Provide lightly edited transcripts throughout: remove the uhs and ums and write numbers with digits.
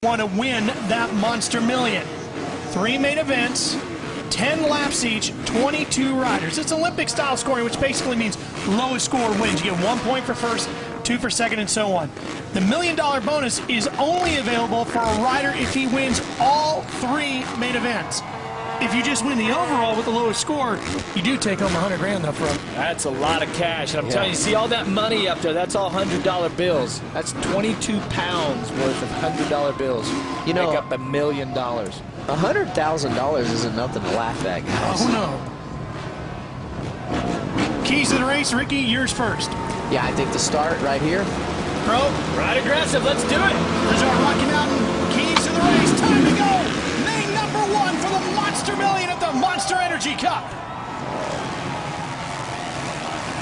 Want to win that Monster Million. 3 main events, 10 laps each, 22 riders. It's Olympic style scoring, which basically means lowest score wins. You get 1 point for first, 2 for second, and so on. The $1 million bonus is only available for a rider if he wins all 3 main events. If you just win the overall with the lowest score, you do take home 100 grand up front. That's a lot of cash. And I'm telling you, see all that money up there, that's all $100 bills. That's 22 pounds worth of $100 bills. You know, make up $1 million. $100,000 isn't nothing to laugh at, guys. Oh, no. Keys to the race, Ricky, yours first. Yeah, I think the start right here. Pro. Right aggressive, let's do it. There's our Rocky Mountain keys to the race. Time to go. Main number 1 for the Monster Million at the Monster Energy Cup.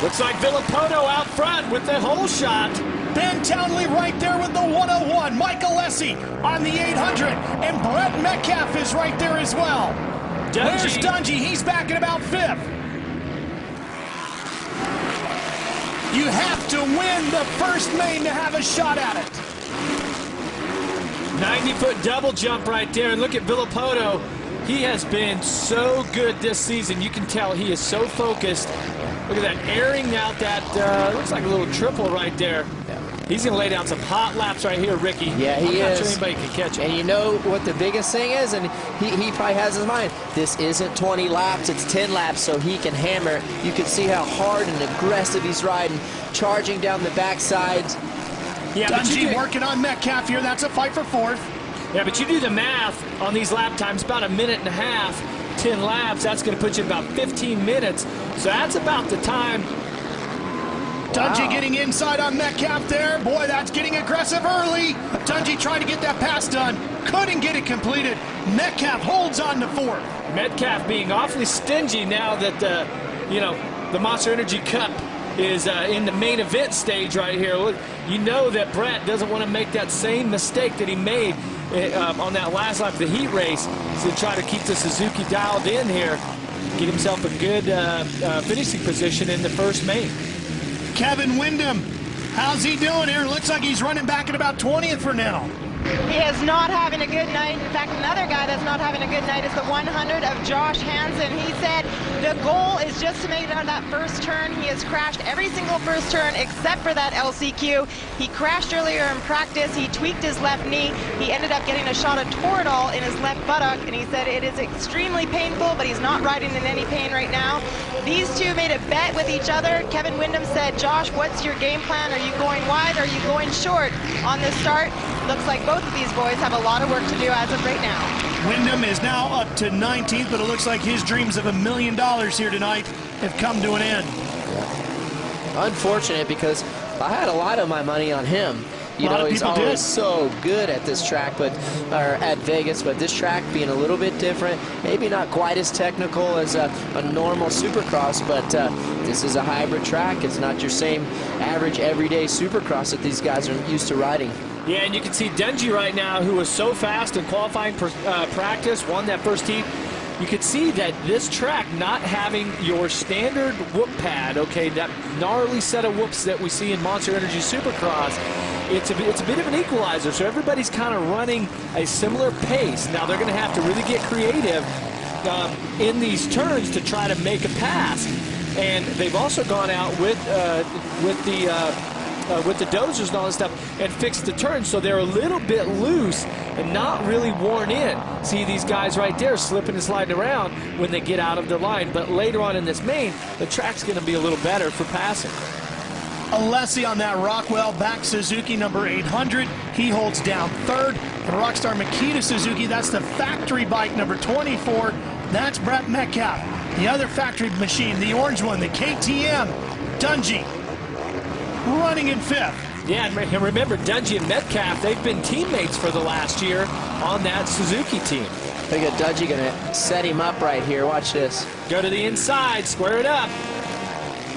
Looks like Villopoto out front with the hole shot. Ben Townley right there with the 101. Mike Alessi on the 800. And Brett Metcalf is right there as well. Where's Dungey? He's back at about 5th. You have to win the first main to have a shot at it. 90-foot double jump right there. And look at Villopoto. He has been so good this season. You can tell he is so focused. Look at that, airing out that, looks like a little triple right there. He's going to lay down some hot laps right here, Ricky. Yeah, he is. I'm not sure anybody can catch him. And you know what the biggest thing is? And he probably has in his mind, this isn't 20 laps, it's 10 laps, so he can hammer it. You can see how hard and aggressive he's riding, charging down the backside. Yeah, Dungey working on Metcalf here. That's a fight for 4th. Yeah, but you do the math on these lap times, about 1.5 minutes. 10 laps, that's going to put you about 15 minutes. So that's about the time. Dungey getting inside on Metcalf there. Boy, that's getting aggressive early. Dungey trying to get that pass done. Couldn't get it completed. Metcalf holds on to 4th. Metcalf being awfully stingy now that, the Monster Energy Cup is in the main event stage right here. Look, you know that Brett doesn't want to make that same mistake that he made on that last lap of the heat race to try to keep the Suzuki dialed in here, get himself a good finishing position in the first main. Kevin Windham, how's he doing here? Looks like he's running back at about 20th for now. He is not having a good night. In fact, another guy that's not having a good night is the 100 of Josh Hansen. He said the goal is just to make it on that first turn. He has crashed every single first turn except for that LCQ. He crashed earlier in practice. He tweaked his left knee. He ended up getting a shot of Toradol in his left buttock, and he said it is extremely painful, but he's not riding in any pain right now. These two made a bet with each other. Kevin Windham said, Josh, what's your game plan? Are you going wide? Are you going short on this start? Looks like both of these boys have a lot of work to do as of right now. Windham is now up to 19th, but it looks like his dreams of $1 million here tonight have come to an end. Unfortunate, because I had a lot of my money on him. You know, he's always so good at this track, or at Vegas, but this track being a little bit different, maybe not quite as technical as a normal Supercross, but this is a hybrid track. It's not your same average everyday Supercross that these guys are used to riding. Yeah, and you can see Dungey right now, who was so fast in qualifying practice, won that first heat. You can see that this track not having your standard whoop pad, okay, that gnarly set of whoops that we see in Monster Energy Supercross, it's a bit of an equalizer, so everybody's kind of running a similar pace. Now they're going to have to really get creative in these turns to try to make a pass. And they've also gone out with the dozers and all this stuff and fixed the turns, so they're a little bit loose and not really worn in. See these guys right there slipping and sliding around when they get out of the line, but later on in this main, the track's going to be a little better for passing. Alessi on that Rockwell back Suzuki number 800. He holds down 3rd. The Rockstar Makita Suzuki, that's the factory bike number 24. That's Brett Metcalf. The other factory machine, the orange one, the KTM, Dungey, running in 5th. Yeah, and remember, Dungey and Metcalf, they've been teammates for the last year on that Suzuki team. Look at Dungey going to set him up right here. Watch this. Go to the inside, square it up.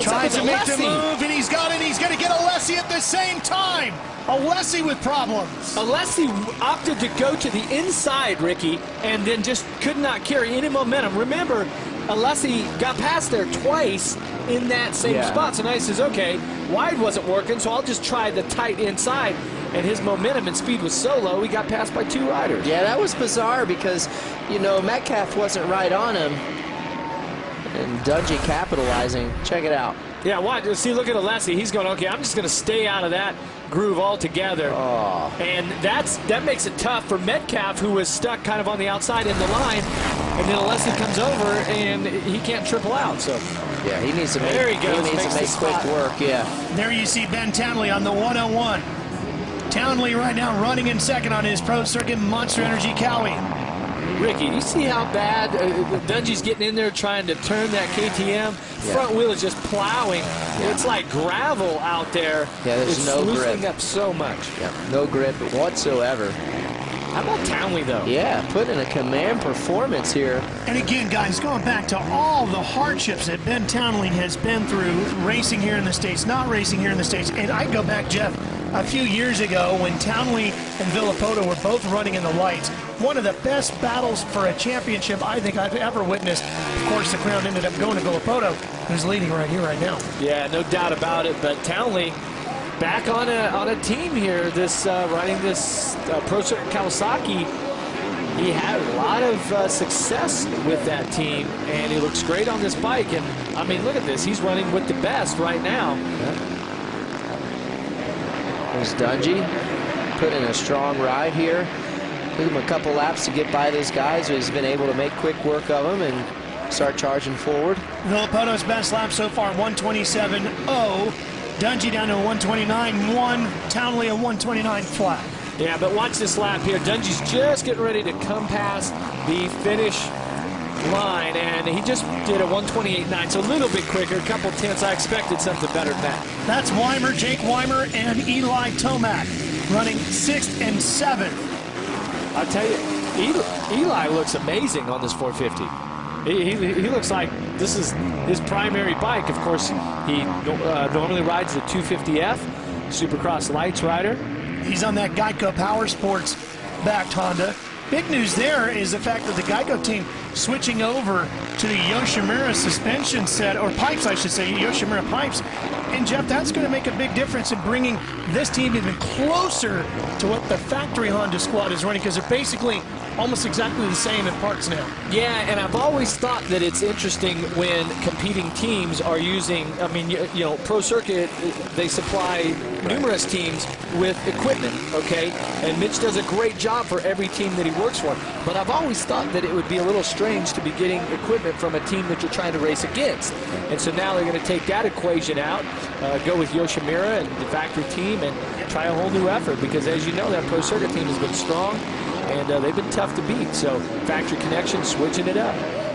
Trying to make the move, and he's got it. He's going to get Alessi at the same time. Alessi with problems. Alessi opted to go to the inside, Ricky, and then just could not carry any momentum. Remember, Alessi got past there twice in that same spot. So now he says, okay, wide wasn't working, so I'll just try the tight inside. and his momentum and speed was so low, he got passed by 2 riders. Yeah, that was bizarre because, you know, Metcalf wasn't right on him. And Dungey capitalizing. Check it out. Yeah, watch. See, look at Alessi. He's going, okay, I'm just going to stay out of that groove altogether. Oh. And that makes it tough for Metcalf, who was stuck kind of on the outside in the line. And then Alessi comes over, and he can't triple out. So yeah, he needs to make, there he goes. He needs to make quick work, yeah. There you see Ben Townley on the 101. Townley right now running in second on his Pro Circuit Monster Energy Cowie. Ricky, you see how bad Dungey's getting in there trying to turn that KTM? Yeah. Front wheel is just plowing. Yeah. It's like gravel out there. Yeah, there's it's no loosening grip. up so much. Yeah, no grip whatsoever. How about Townley, though? Yeah, putting a command performance here. And again, guys, going back to all the hardships that Ben Townley has been through racing here in the States, not racing here in the States. And I go back, Jeff, a few years ago when Townley and Villopoto were both running in the lights. One of the best battles for a championship I think I've ever witnessed. Of course, the crown ended up going to Villopoto, who's leading right here, right now. Yeah, no doubt about it. But Townley back on a team here, this riding this Pro Circuit Kawasaki. He had a lot of success with that team, and he looks great on this bike. And I mean, look at this. He's running with the best right now. There's Dungey putting a strong ride here. Took him a couple laps to get by these guys, but he's been able to make quick work of them and start charging forward. Villopoto's best lap so far, 127.0. Dungey down to 129.1. Townley a 129 flat. Yeah, but watch this lap here. Dungey's just getting ready to come past the finish line, and he just did a 128.9, so a little bit quicker, a couple tenths. I expected something better than that. That's Weimer, Jake Weimer, and Eli Tomac running 6th and 7th. I'll tell you, Eli looks amazing on this 450. He looks like this is his primary bike. Of course, he normally rides the 250F, Supercross Lights rider. He's on that Geico Power Sports backed Honda. Big news there is the fact that the Geico team switching over to the Yoshimura suspension set, or pipes, I should say, Yoshimura pipes. And Jeff, that's going to make a big difference in bringing this team even closer to what the factory Honda squad is running, because they're basically almost exactly the same in parts now. Yeah, and I've always thought that it's interesting when competing teams are using, I mean, you know, Pro Circuit, they supply numerous teams with equipment, okay? And Mitch does a great job for every team that he works for. But I've always thought that it would be a little strange to be getting equipment from a team that you're trying to race against. And so now they're going to take that equation out, go with Yoshimura and the factory team and try a whole new effort, because as you know, that Pro Circuit team has been strong. And they've been tough to beat, so Factory Connection switching it up.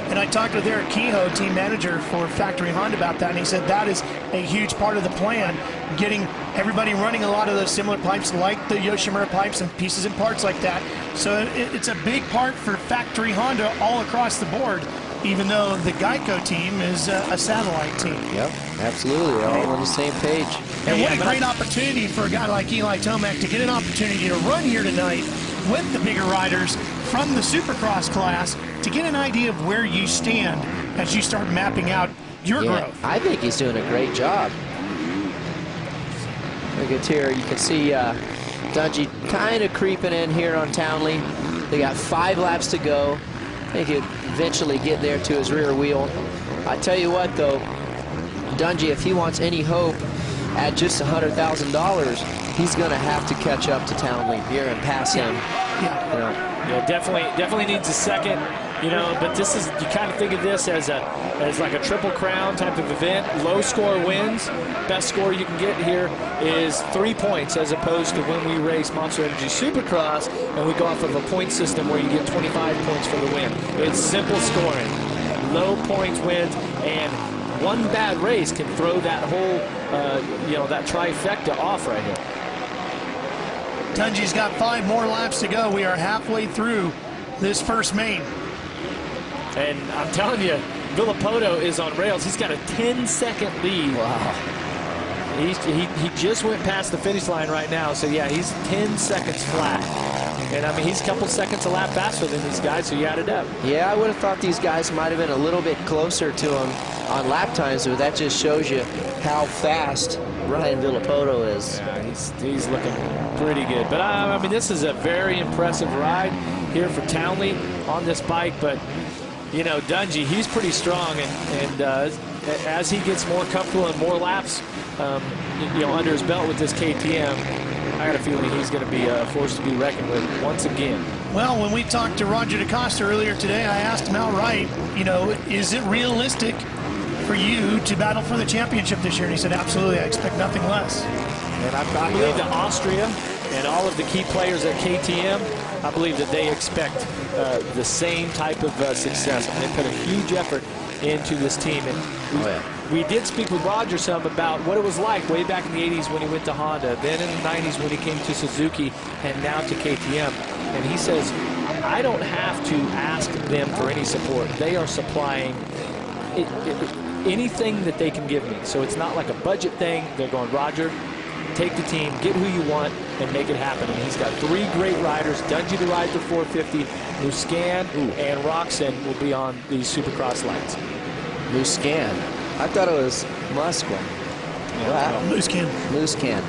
And I talked with Eric Kehoe, team manager for Factory Honda, about that, and he said that is a huge part of the plan, getting everybody running a lot of those similar pipes like the Yoshimura pipes and pieces and parts like that. So it's a big part for Factory Honda all across the board, even though the Geico team is a satellite team. Yep, absolutely. They're all on the same page. And what a great opportunity for a guy like Eli Tomac to get an opportunity to run here tonight with the bigger riders from the Supercross class to get an idea of where you stand as you start mapping out your growth. I think he's doing a great job. Look at here, you can see Dungey kind of creeping in here on Townley. They got 5 laps to go. They could eventually get there to his rear wheel. I tell you what, though, Dungey, if he wants any hope at just $100,000, he's going to have to catch up to Townley here and pass him. Yeah. You know. Yeah, definitely needs a second. You know, but this is, you kind of think of this as like a triple crown type of event. Low score wins. Best score you can get here is 3 points, as opposed to when we race Monster Energy Supercross and we go off of a point system where you get 25 points for the win. It's simple scoring. Low points wins, and one bad race can throw that whole, you know, that trifecta off right here. Dungey's got 5 more laps to go. We are halfway through this first main. And I'm telling you, Villopoto is on rails. He's got a 10-second lead. Wow. He just went past the finish line right now. So, yeah, he's 10 seconds flat. And, I mean, he's a couple seconds a lap faster than these guys, so you add it up. Yeah, I would have thought these guys might have been a little bit closer to him on lap times, but that just shows you how fast Ryan Villapoto is. Yeah, he's looking pretty good. But I mean, this is a very impressive ride here for Townley on this bike. But you know, Dungey, he's pretty strong, and as he gets more comfortable and more laps, you know, under his belt with this KTM, I got a feeling he's going to be a force to be reckoned with once again. Well, when we talked to Roger DaCosta earlier today, I asked him outright, you know, is it realistic for you to battle for the championship this year? And he said, absolutely, I expect nothing less. And I believe that Austria and all of the key players at KTM, I believe that they expect the same type of success. And they put a huge effort into this team. And we did speak with Roger some about what it was like way back in the 80s when he went to Honda, then in the 90s when he came to Suzuki, and now to KTM. And he says, I don't have to ask them for any support. They are supplying anything that they can give me. So it's not like a budget thing. They're going, Roger, take the team, get who you want, and make it happen. And he's got 3 great riders. Dungey to ride the 450, Musquin and Roczen will be on these Supercross lights. Musquin. I thought it was Musquin. Wow. Musquin.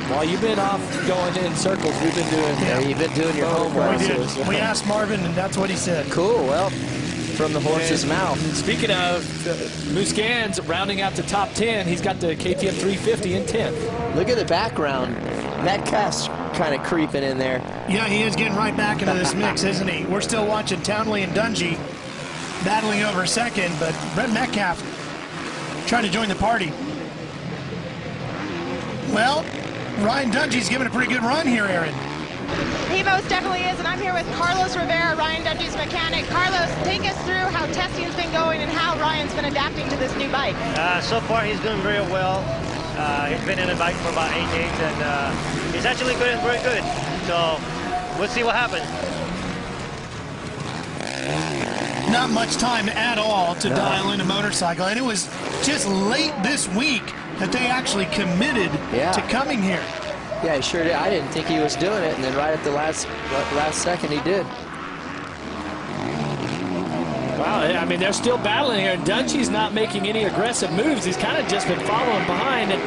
While you've been off going in circles, we've been doing. Yeah, you've been doing your homework. We did. We asked Marvin, and that's what he said. Cool. Well, from the horse's mouth. Speaking of Musquin's rounding out the top 10, he's got the KTM 350 in 10th. Look at the background. Metcalf's kind of creeping in there. Yeah, he is getting right back into this mix, isn't he? We're still watching Townley and Dungey battling over second, but Brett Metcalf trying to join the party. Well, Ryan Dungey's giving a pretty good run here, Aaron. He most definitely is, and I'm here with Carlos Rivera, Ryan Dungey's mechanic. Carlos, take us through how testing's been going and how Ryan's been adapting to this new bike. So far, he's doing very well. He's been in the bike for about 8 days, and he's actually doing very good. So we'll see what happens. Not much time at all to dial in a motorcycle, and it was just late this week that they actually committed to coming here. Yeah, he sure did. I didn't think he was doing it, and then right at the last second, he did. Wow, I mean, they're still battling here, and Dungey's not making any aggressive moves. He's kind of just been following behind. And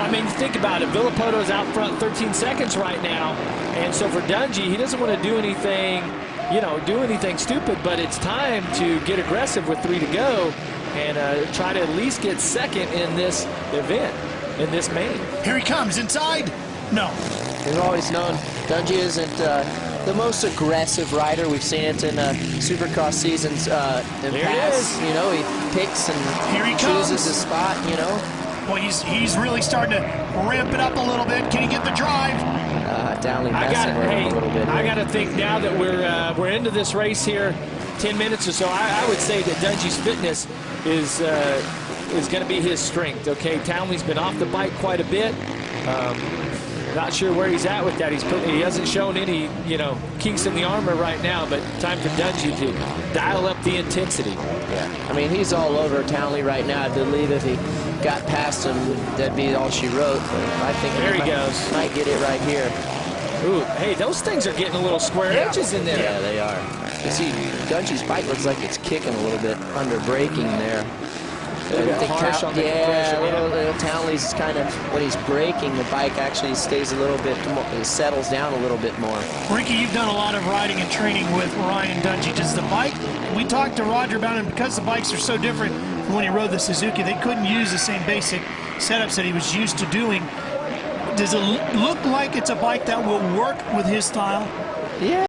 I mean, think about it. Villapoto's out front 13 seconds right now, and so for Dungey, he doesn't want to do anything, you know, stupid, but it's time to get aggressive with 3 to go and try to at least get second in this event, in this main. Here he comes inside. No. We've always known Dungey isn't the most aggressive rider. We've seen it in Supercross seasons in past. You know, he picks and chooses a spot, you know. Well, he's really starting to ramp it up a little bit. Can he get the drive? Downley messing with him a little bit. I got to think now that we're into this race here, 10 minutes or so, I would say that Dungey's fitness is going to be his strength. Okay, Townley's been off the bike quite a bit. Not sure where he's at with that. He hasn't shown any, you know, kinks in the armor right now, but time for Dungey to dial up the intensity. Yeah, I mean, he's all over Townley right now. I believe if he got past him, that'd be all she wrote. But I think there he goes. Might get it right here. Ooh, hey, those things are getting a little square edges in there. Yeah, they are. You see, Dungey's bike looks like it's kicking a little bit under braking there. Harsh on the compression. Little Townley's kind of, when he's braking, the bike actually stays a little bit more, it settles down a little bit more. Ricky, you've done a lot of riding and training with Ryan Dungey. Does the bike, we talked to Roger about it, because the bikes are so different from when he rode the Suzuki, they couldn't use the same basic setups that he was used to doing. Does it look like it's a bike that will work with his style? Yeah.